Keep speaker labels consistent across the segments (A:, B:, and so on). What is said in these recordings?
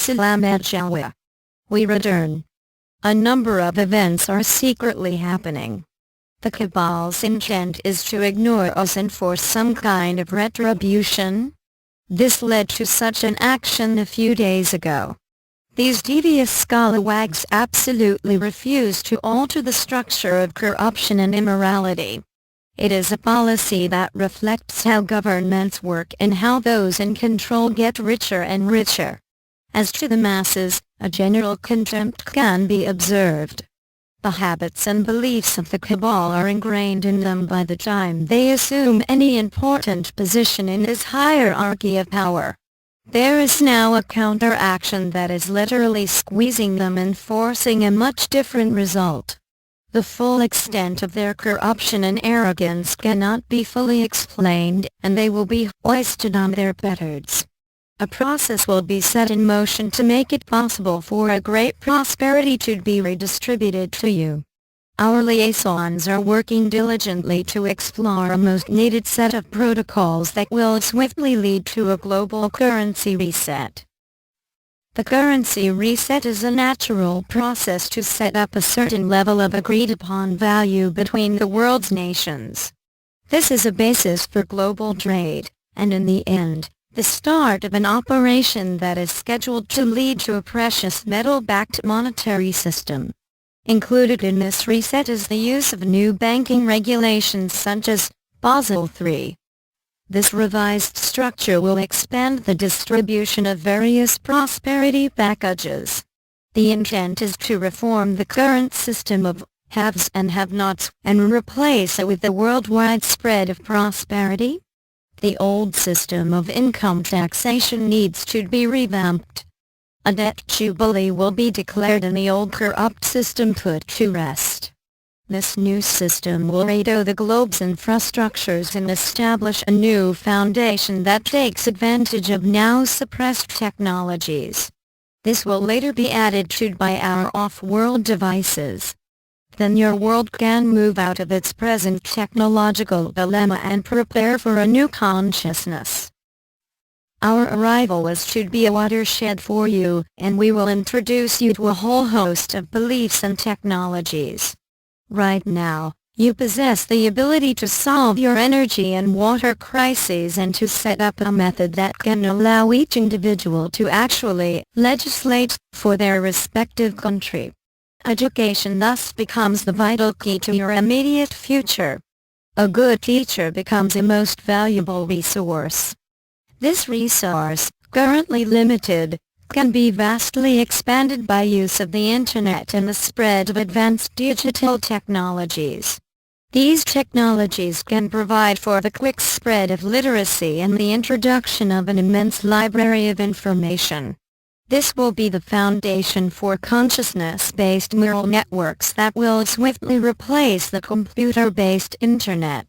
A: Salamat Jalwa. We return. A number of events are secretly happening. The Cabal's intent is to ignore us and force some kind of retribution. This led to such an action a few days ago. These devious scalawags absolutely refuse to alter the structure of corruption and immorality. It is a policy that reflects how governments work and how those in control get richer and richer. As to the masses, a general contempt can be observed. The habits and beliefs of the cabal are ingrained in them by the time they assume any important position in this hierarchy of power. There is now a counteraction that is literally squeezing them and forcing a much different result. The full extent of their corruption and arrogance cannot be fully explained, and they will be hoisted on their petards. A process will be set in motion to make it possible for a great prosperity to be redistributed to you. Our liaisons are working diligently to explore a most needed set of protocols that will swiftly lead to a global currency reset. The currency reset is a natural process to set up a certain level of agreed-upon value between the world's nations. This is a basis for global trade, and in the end, the start of an operation that is scheduled to lead to a precious metal-backed monetary system. Included in this reset is the use of new banking regulations such as Basel III. This revised structure will expand the distribution of various prosperity packages. The intent is to reform the current system of haves and have-nots and replace it with the worldwide spread of prosperity. The old system of income taxation needs to be revamped. A debt jubilee will be declared and the old corrupt system put to rest. This new system will redo the globe's infrastructures and establish a new foundation that takes advantage of now suppressed technologies. This will later be added to by our off-world devices. Then your world can move out of its present technological dilemma and prepare for a new consciousness. Our arrival is to be a watershed for you, and we will introduce you to a whole host of beliefs and technologies. Right now, you possess the ability to solve your energy and water crises and to set up a method that can allow each individual to actually legislate for their respective country. Education thus becomes the vital key to your immediate future. A good teacher becomes a most valuable resource. This resource, currently limited, can be vastly expanded by use of the Internet and the spread of advanced digital technologies. These technologies can provide for the quick spread of literacy and the introduction of an immense library of information. This will be the foundation for consciousness-based neural networks that will swiftly replace the computer-based Internet.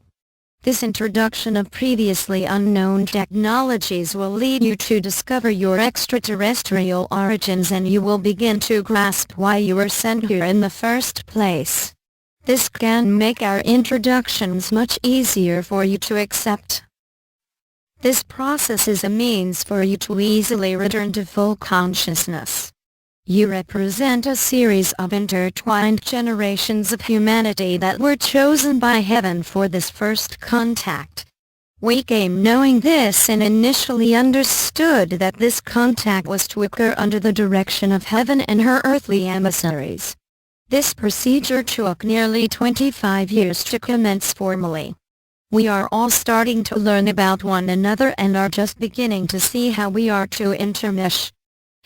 A: This introduction of previously unknown technologies will lead you to discover your extraterrestrial origins, and you will begin to grasp why you were sent here in the first place. This can make our introductions much easier for you to accept. This process is a means for you to easily return to full consciousness. You represent a series of intertwined generations of humanity that were chosen by heaven for this first contact. We came knowing this and initially understood that this contact was to occur under the direction of heaven and her earthly emissaries. This procedure took nearly 25 years to commence formally. We are all starting to learn about one another and are just beginning to see how we are to intermesh.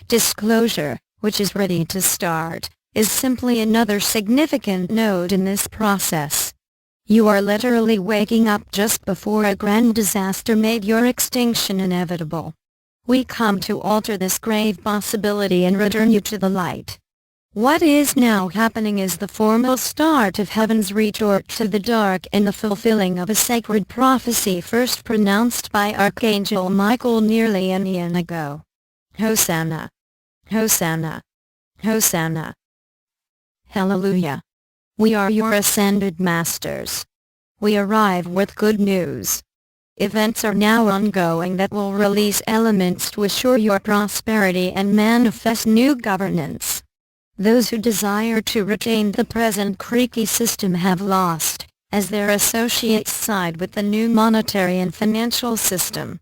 A: Disclosure, which is ready to start, is simply another significant node in this process. You are literally waking up just before a grand disaster made your extinction inevitable. We come to alter this grave possibility and return you to the light. What is now happening is the formal start of heaven's retort to the dark and the fulfilling of a sacred prophecy first pronounced by Archangel Michael nearly an eon ago. Hosanna! Hosanna! Hosanna! Hallelujah! We are your ascended masters. We arrive with good news. Events are now ongoing that will release elements to assure your prosperity and manifest new governance. Those who desire to retain the present creaky system have lost, as their associates side with the new monetary and financial system.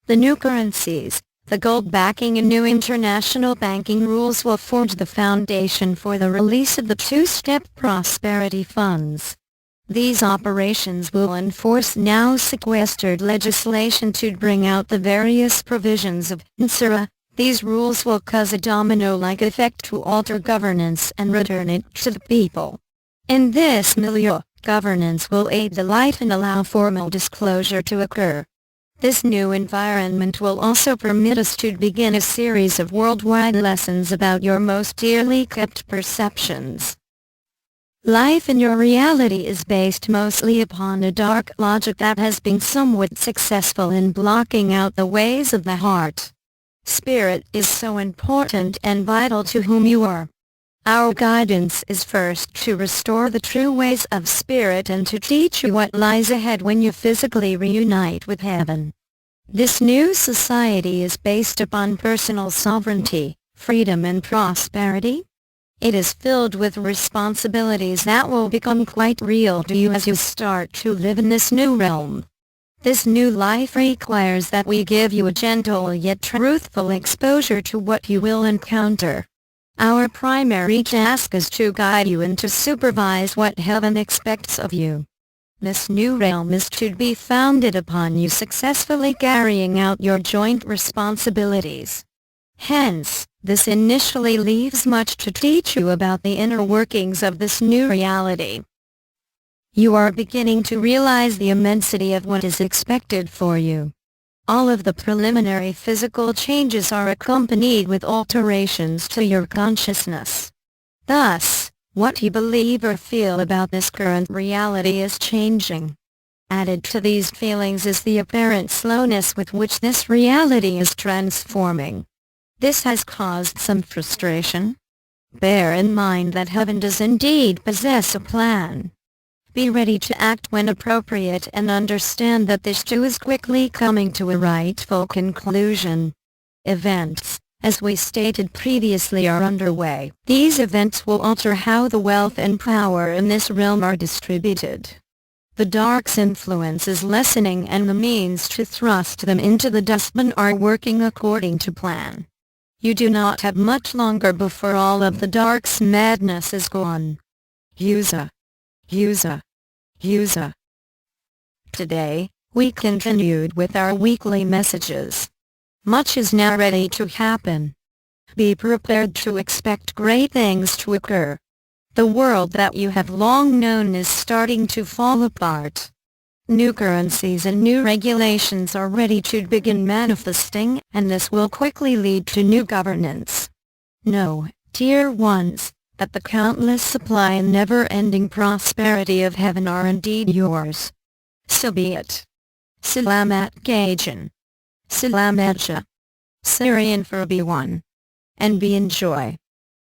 A: The new currencies, the gold backing and new international banking rules will forge the foundation for the release of the two-step prosperity funds. These operations will enforce now sequestered legislation to bring out the various provisions of INSURA. These rules will cause a domino-like effect to alter governance and return it to the people. In this milieu, governance will aid the light and allow formal disclosure to occur. This new environment will also permit us to begin a series of worldwide lessons about your most dearly kept perceptions. Life in your reality is based mostly upon a dark logic that has been somewhat successful in blocking out the ways of the heart. Spirit is so important and vital to whom you are. Our guidance is first to restore the true ways of spirit and to teach you what lies ahead when you physically reunite with heaven. This new society is based upon personal sovereignty, freedom and prosperity. It is filled with responsibilities that will become quite real to you as you start to live in this new realm. This new life requires that we give you a gentle yet truthful exposure to what you will encounter. Our primary task is to guide you and to supervise what heaven expects of you. This new realm is to be founded upon you successfully carrying out your joint responsibilities. Hence, this initially leaves much to teach you about the inner workings of this new reality. You are beginning to realize the immensity of what is expected for you. All of the preliminary physical changes are accompanied with alterations to your consciousness. Thus, what you believe or feel about this current reality is changing. Added to these feelings is the apparent slowness with which this reality is transforming. This has caused some frustration. Bear in mind that heaven does indeed possess a plan. Be ready to act when appropriate and understand that this too is quickly coming to a rightful conclusion. Events, as we stated previously, are underway. These events will alter how the wealth and power in this realm are distributed. The dark's influence is lessening and the means to thrust them into the dustbin are working according to plan. You do not have much longer before all of the dark's madness is gone. Usa. Today, we continued with our weekly messages. Much is now ready to happen. Be prepared to expect great things to occur. The world that you have long known is starting to fall apart. New currencies and new regulations are ready to begin manifesting, and this will quickly lead to new governance. Know, dear ones, that the countless supply and never-ending prosperity of heaven are indeed yours. So be it. Salamat Gajan. Salamat Syah. Syrian for B1. And be enjoy.